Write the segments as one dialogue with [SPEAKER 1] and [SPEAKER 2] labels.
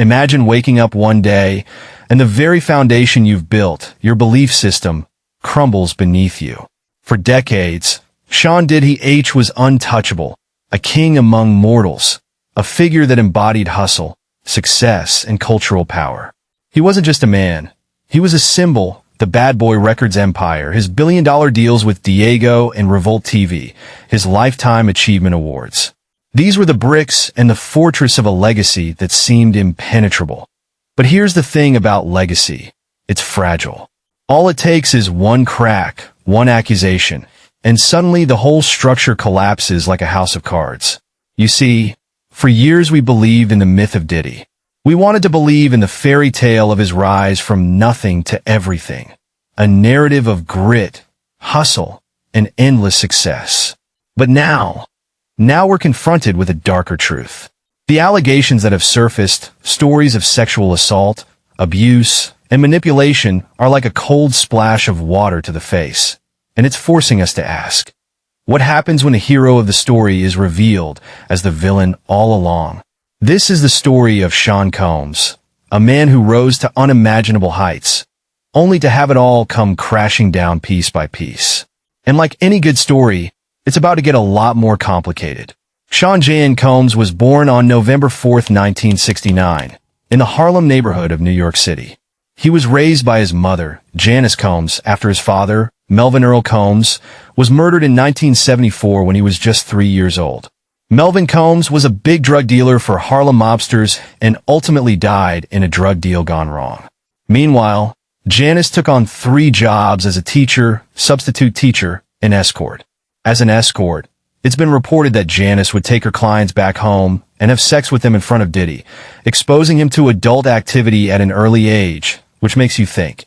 [SPEAKER 1] Imagine waking up one day and the very foundation you've built, your belief system, crumbles beneath you. For decades, Sean Diddy AKA was untouchable, a king among mortals, a figure that embodied hustle, success, and cultural power. He wasn't just a man. He was a symbol, the Bad Boy Records empire, his billion-dollar deals with Diego and Revolt TV, his Lifetime Achievement Awards. These were the bricks and the fortress of a legacy that seemed impenetrable. But here's the thing about legacy. It's fragile. All it takes is one crack, one accusation, and suddenly the whole structure collapses like a house of cards. You see, for years we believed in the myth of Diddy. We wanted to believe in the fairy tale of his rise from nothing to everything. A narrative of grit, hustle, and endless success. But now we're confronted with a darker truth. The allegations that have surfaced, stories of sexual assault, abuse, and manipulation are like a cold splash of water to the face. And it's forcing us to ask, what happens when a hero of the story is revealed as the villain all along? This is the story of Sean Combs, a man who rose to unimaginable heights, only to have it all come crashing down piece by piece. And like any good story, it's about to get a lot more complicated. Sean J.N. Combs was born on November 4, 1969, in the Harlem neighborhood of New York City. He was raised by his mother, Janice Combs, after his father, Melvin Earl Combs, was murdered in 1974 when he was just 3 years old. Melvin Combs was a big drug dealer for Harlem mobsters and ultimately died in a drug deal gone wrong. Meanwhile, Janice took on 3 jobs as a teacher, substitute teacher, and escort. As an escort, it's been reported that Janice would take her clients back home and have sex with them in front of Diddy, exposing him to adult activity at an early age, which makes you think,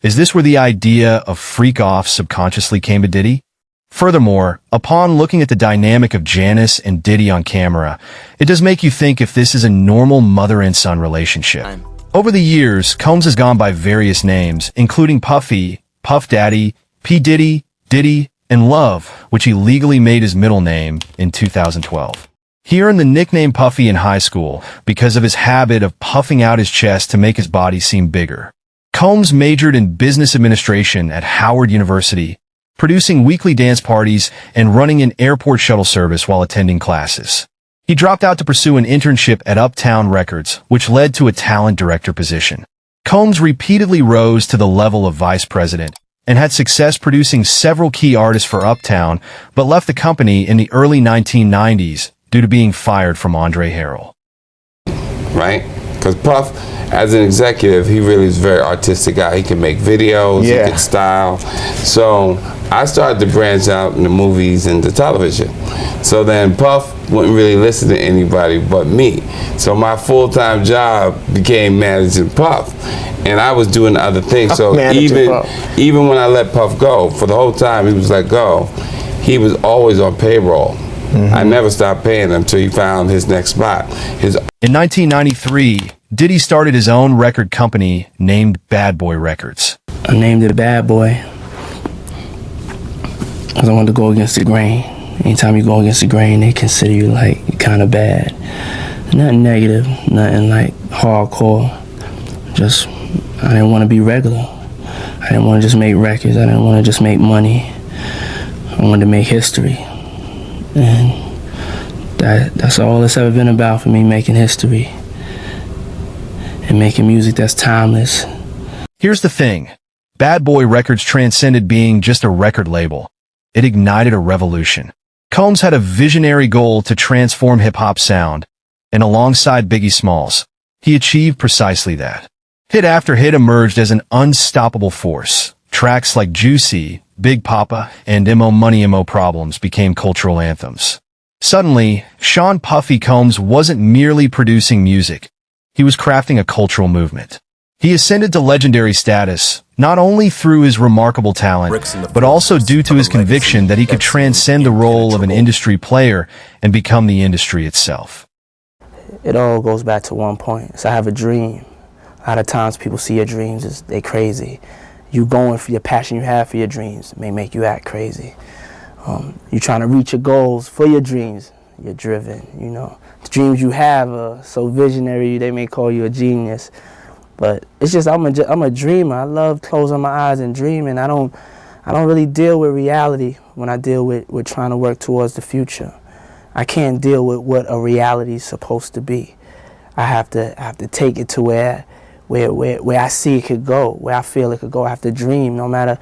[SPEAKER 1] is this where the idea of freak-off subconsciously came to Diddy? Furthermore, upon looking at the dynamic of Janice and Diddy on camera, it does make you think if this is a normal mother and son relationship. Over the years, Combs has gone by various names, including Puffy, Puffdaddy, PDiddy, Diddy, and Love, which he legally made his middle name in 2012. He earned the nickname Puffy in high school because of his habit of puffing out his chest to make his body seem bigger. Combs majored in business administration at Howard University, producing weekly dance parties and running an airport shuttle service while attending classes. He dropped out to pursue an internship at Uptown Records, which led to a talent director position. Combs repeatedly rose to the level of vice president and had success producing several key artists for Uptown, but left the company in the early 1990s due to being fired from Andre Harrell.
[SPEAKER 2] Right? Because Puff, as an executive, he really is a very artistic guy. He can make videos, he can style. So I started to branch out in the movies and the television. So then Puff wouldn't really listen to anybody but me. So my full-time job became managing Puff. And I was doing other things. So even when I let Puff go, for the whole time he was let go, he was always on payroll. I never stopped paying him until he found his next spot.
[SPEAKER 1] In 1993, Diddy started his own record company named Bad Boy Records.
[SPEAKER 3] I named it Bad Boy because I wanted to go against the grain. Anytime you go against the grain, they consider you like kind of bad. Nothing negative, nothing like hardcore. Just, I didn't want to be regular. I didn't want to just make records. I didn't want to just make money. I wanted to make history. And that's all it's ever been about for me, making history and making music that's timeless.
[SPEAKER 1] Here's the thing. Bad Boy Records transcended being just a record label. It ignited a revolution. Combs had a visionary goal to transform hip-hop sound, and alongside Biggie Smalls, he achieved precisely that. Hit after hit emerged as an unstoppable force. Tracks like Juicy, Big Papa, and MO Money MO Problems became cultural anthems. Suddenly, Sean Puffy Combs wasn't merely producing music. He was crafting a cultural movement. He ascended to legendary status, not only through his remarkable talent, but also due to his conviction that he could transcend the role of an industry player and become the industry itself.
[SPEAKER 3] It all goes back to one point. So I have a dream. A lot of times people see your dreams as they crazy. You going for your passion you have for your dreams may make you act crazy. You trying to reach your goals for your dreams you're driven, you know. The dreams you have are so visionary, they may call you a genius. But it's just I'm a dreamer. I love closing my eyes and dreaming. I don't really deal with reality when I deal with trying to work towards the future. I can't deal with what a reality is supposed to be. I have to take it to where I see it could go, where I feel it could go. I have to dream, no matter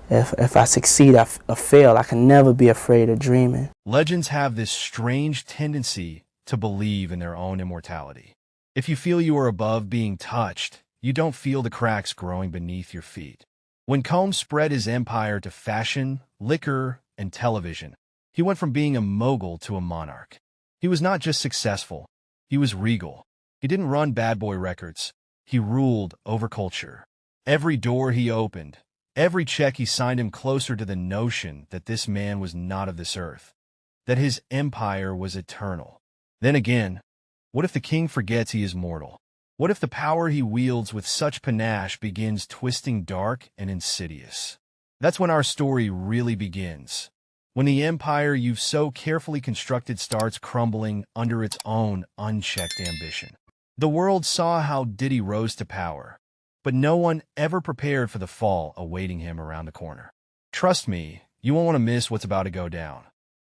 [SPEAKER 3] if I succeed or fail. I can never be afraid of dreaming.
[SPEAKER 1] Legends have this strange tendency to believe in their own immortality. If you feel you are above being touched, you don't feel the cracks growing beneath your feet. When Combs spread his empire to fashion, liquor, and television, he went from being a mogul to a monarch. He was not just successful, he was regal. He didn't run Bad Boy Records. He ruled over culture. Every door he opened, every check he signed him closer to the notion that this man was not of this earth, that his empire was eternal. Then again, what if the king forgets he is mortal? What if the power he wields with such panache begins twisting dark and insidious? That's when our story really begins. When the empire you've so carefully constructed starts crumbling under its own unchecked ambition. The world saw how Diddy rose to power, but no one ever prepared for the fall awaiting him around the corner. Trust me, you won't want to miss what's about to go down.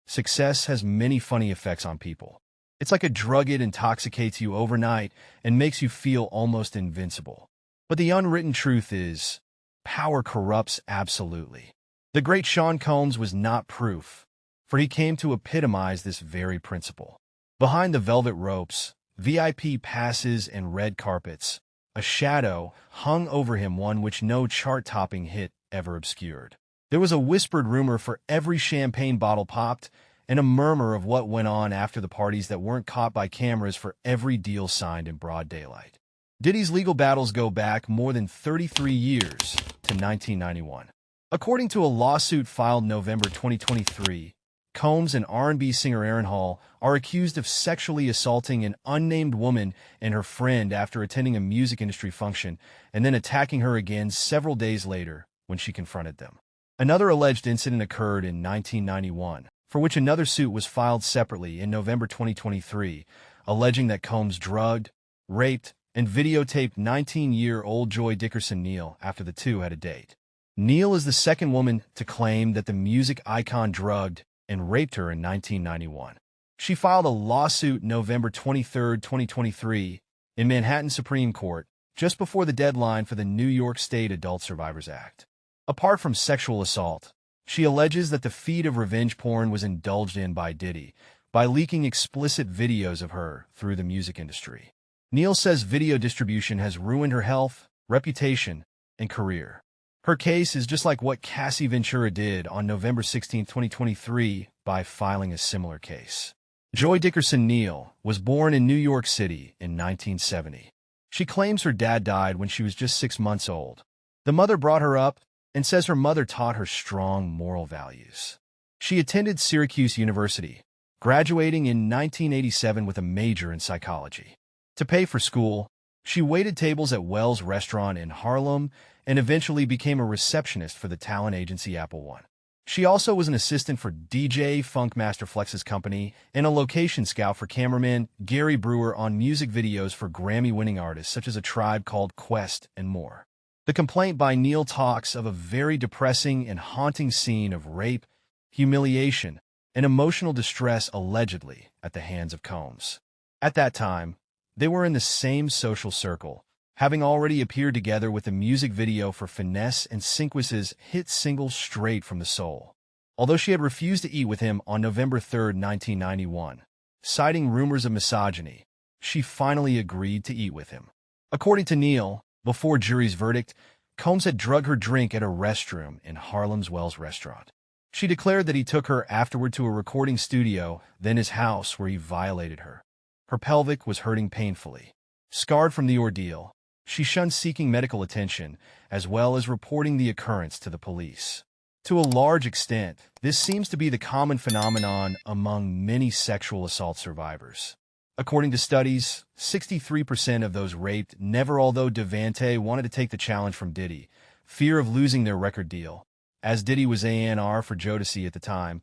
[SPEAKER 1] Success has many funny effects on people. It's like a drug. It intoxicates you overnight and makes you feel almost invincible. But the unwritten truth is, power corrupts absolutely. The great Sean Combs was not proof, for he came to epitomize this very principle. Behind the velvet ropes, VIP passes and red carpets, a shadow hung over him, one which no chart-topping hit ever obscured. There was a whispered rumor for every champagne bottle popped, and a murmur of what went on after the parties that weren't caught by cameras for every deal signed in broad daylight. Diddy's legal battles go back more than 33 years to 1991. According to a lawsuit filed November 2023, Combs and R&B singer Aaron Hall are accused of sexually assaulting an unnamed woman and her friend after attending a music industry function and then attacking her again several days later when she confronted them. Another alleged incident occurred in 1991, for which another suit was filed separately in November 2023, alleging that Combs drugged, raped, and videotaped 19-year-old Joy Dickerson Neal after the two had a date. Neal is the second woman to claim that the music icon drugged and raped her in 1991. She filed a lawsuit November 23, 2023, in Manhattan Supreme Court, just before the deadline for the New York State Adult Survivors Act. Apart from sexual assault, she alleges that the feed of revenge porn was indulged in by Diddy by leaking explicit videos of her through the music industry. Neal says video distribution has ruined her health, reputation, and career. Her case is just like what Cassie Ventura did on November 16, 2023, by filing a similar case. Joy Dickerson Neal was born in New York City in 1970. She claims her dad died when she was just 6 months old. The mother brought her up and says her mother taught her strong moral values. She attended Syracuse University, graduating in 1987 with a major in psychology. To pay for school, she waited tables at Wells Restaurant in Harlem and eventually became a receptionist for the talent agency Apple One. She also was an assistant for DJ Funkmaster Flex's company and a location scout for cameraman Gary Brewer on music videos for Grammy-winning artists such as A Tribe Called Quest and more. The complaint by Neal talks of a very depressing and haunting scene of rape, humiliation, and emotional distress allegedly at the hands of Combs. At that time, they were in the same social circle, having already appeared together with a music video for Finesse and Sinquis's hit single Straight from the Soul. Although she had refused to eat with him on November 3, 1991, citing rumors of misogyny, she finally agreed to eat with him. According to Neal, before jury's verdict, Combs had drugged her drink at a restroom in Harlem's Wells Restaurant. She declared that he took her afterward to a recording studio, then his house, where he violated her. Her pelvic was hurting painfully. Scarred from the ordeal, she shunned seeking medical attention, as well as reporting the occurrence to the police. To a large extent, this seems to be the common phenomenon among many sexual assault survivors. According to studies, 63% of those raped never, although Devante wanted to take the challenge from Diddy, fear of losing their record deal, as Diddy was A&R for Jodeci at the time,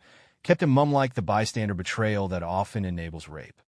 [SPEAKER 1] kept him mum like the bystander betrayal that often enables rape.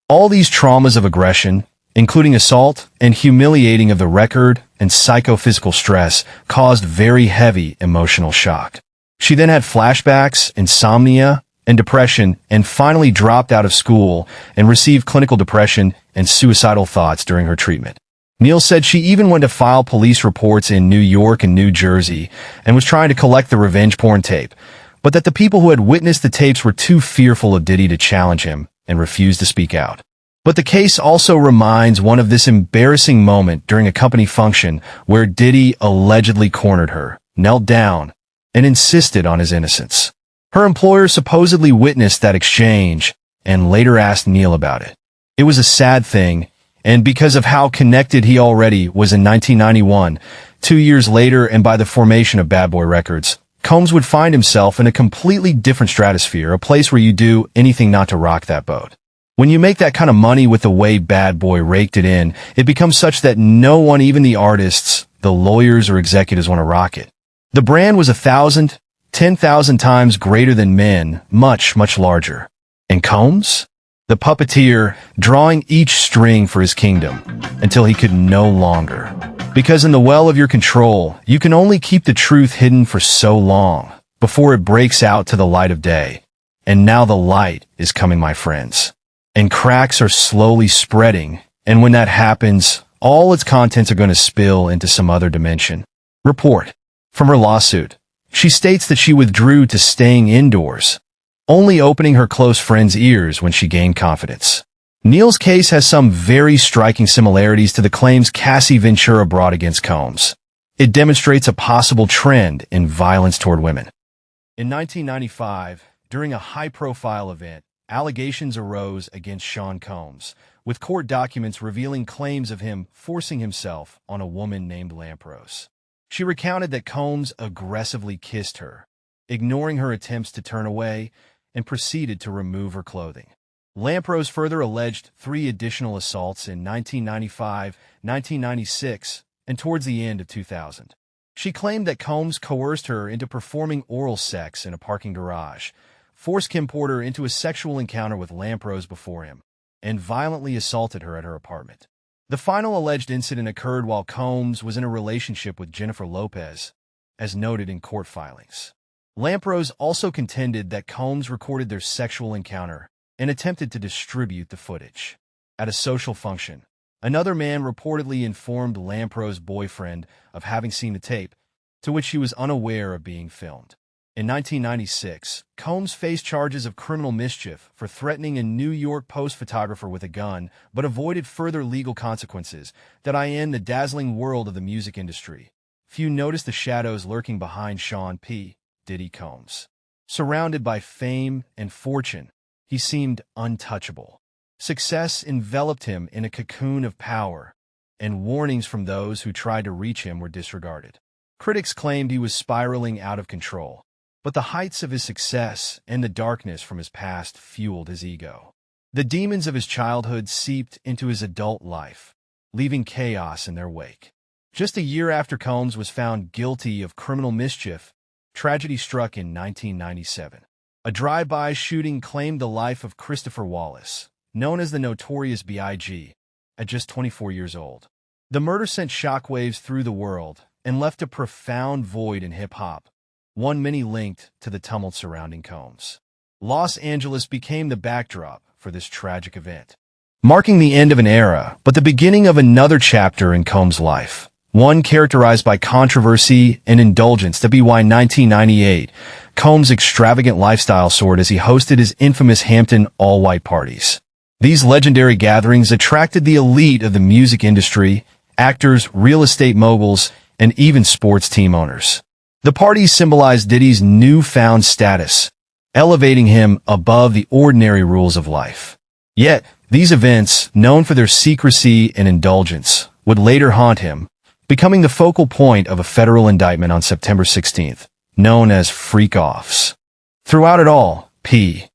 [SPEAKER 1] All these traumas of aggression, including assault and humiliating of the record and psychophysical stress, caused very heavy emotional shock. She then had flashbacks, insomnia, and depression, and finally dropped out of school and received clinical depression and suicidal thoughts during her treatment. Neal said she even went to file police reports in New York and New Jersey and was trying to collect the revenge porn tape, but that the people who had witnessed the tapes were too fearful of Diddy to challenge him and refused to speak out. But the case also reminds one of this embarrassing moment during a company function where Diddy allegedly cornered her, knelt down, and insisted on his innocence. Her employer supposedly witnessed that exchange and later asked Neal about it. It was a sad thing, and because of how connected he already was in 1991, 2 years later and by the formation of Bad Boy Records, Combs would find himself in a completely different stratosphere, a place where you do anything not to rock that boat. When you make that kind of money with the way Bad Boy raked it in, it becomes such that no one, even the artists, the lawyers or executives, want to rock it. The brand was 1,000, 10,000 times greater than men, much, much larger. And Combs? The puppeteer, drawing each string for his kingdom, until he could no longer. Because in the well of your control, you can only keep the truth hidden for so long, before it breaks out to the light of day. And now the light is coming, my friends. And cracks are slowly spreading, and when that happens, all its contents are going to spill into some other dimension. Report. From her lawsuit, she states that she withdrew to staying indoors, only opening her close friends' ears when she gained confidence. Neal's case has some very striking similarities to the claims Cassie Ventura brought against Combs. It demonstrates a possible trend in violence toward women. In 1995, during a high-profile event, allegations arose against Sean Combs, with court documents revealing claims of him forcing himself on a woman named Lampros. She recounted that Combs aggressively kissed her, ignoring her attempts to turn away, and proceeded to remove her clothing. Lampros further alleged 3 additional assaults in 1995, 1996, and towards the end of 2000. She claimed that Combs coerced her into performing oral sex in a parking garage, forced Kim Porter into a sexual encounter with Lampros before him, and violently assaulted her at her apartment. The final alleged incident occurred while Combs was in a relationship with Jennifer Lopez, as noted in court filings. Lampros also contended that Combs recorded their sexual encounter and attempted to distribute the footage. At a social function, another man reportedly informed Lampros' boyfriend of having seen the tape, to which she was unaware of being filmed. In 1996, Combs faced charges of criminal mischief for threatening a New York Post photographer with a gun, but avoided further legal consequences. That in the dazzling world of the music industry, few noticed the shadows lurking behind Sean P. Diddy Combs. Surrounded by fame and fortune, he seemed untouchable. Success enveloped him in a cocoon of power, and warnings from those who tried to reach him were disregarded. Critics claimed he was spiraling out of control, but the heights of his success and the darkness from his past fueled his ego. The demons of his childhood seeped into his adult life, leaving chaos in their wake. Just a year after Combs was found guilty of criminal mischief, tragedy struck in 1997. A drive-by shooting claimed the life of Christopher Wallace, known as the Notorious B.I.G., at just 24 years old. The murder sent shockwaves through the world and left a profound void in hip-hop, one many linked to the tumult surrounding Combs. Los Angeles became the backdrop for this tragic event, marking the end of an era, but the beginning of another chapter in Combs' life. One characterized by controversy and indulgence. To BY 1998, Combs' extravagant lifestyle soared as he hosted his infamous Hampton all-white parties. These legendary gatherings attracted the elite of the music industry, actors, real estate moguls, and even sports team owners. The parties symbolized Diddy's newfound status, elevating him above the ordinary rules of life. Yet, these events, known for their secrecy and indulgence, would later haunt him, becoming the focal point of a federal indictment on September 16th, known as freak-offs. Throughout it all, P.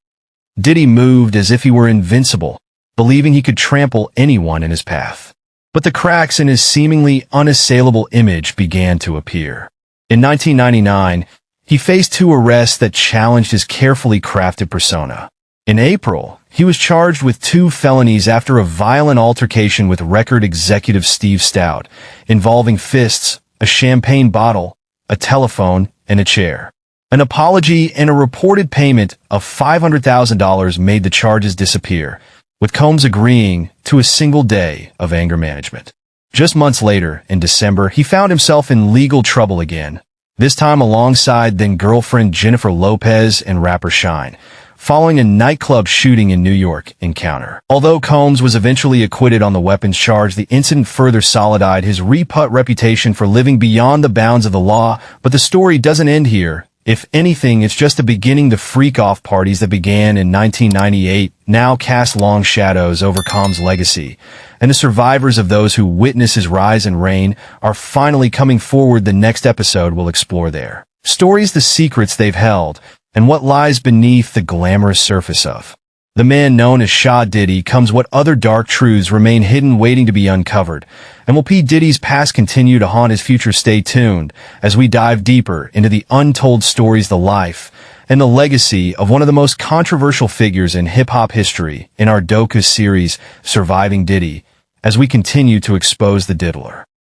[SPEAKER 1] Diddy moved as if he were invincible, believing he could trample anyone in his path. But the cracks in his seemingly unassailable image began to appear. In 1999, He faced 2 arrests that challenged his carefully crafted persona. In April, he was charged with 2 felonies after a violent altercation with record executive Steve Stout, involving fists, a champagne bottle, a telephone, and a chair. An apology and a reported payment of $500,000 made the charges disappear, with Combs agreeing to a single day of anger management. Just months later, in December, he found himself in legal trouble again, this time alongside then-girlfriend Jennifer Lopez and rapper Shine, following a nightclub shooting in New York encounter. Although Combs was eventually acquitted on the weapons charge, the incident further solidified his reput reputation for living beyond the bounds of the law. But the story doesn't end here. If anything, it's just the beginning. The freak-off parties that began in 1998 now cast long shadows over Combs' legacy, and the survivors of those who witness his rise and reign are finally coming forward. The next episode will explore their stories, the secrets they've held, and what lies beneath the glamorous surface of the man known as Sha Diddy. Comes what other dark truths remain hidden, waiting to be uncovered, and will P. Diddy's past continue to haunt his future? Stay tuned as we dive deeper into the untold stories, the life, and the legacy of one of the most controversial figures in hip-hop history in our docu-series, Surviving Diddy, as we continue to expose the diddler.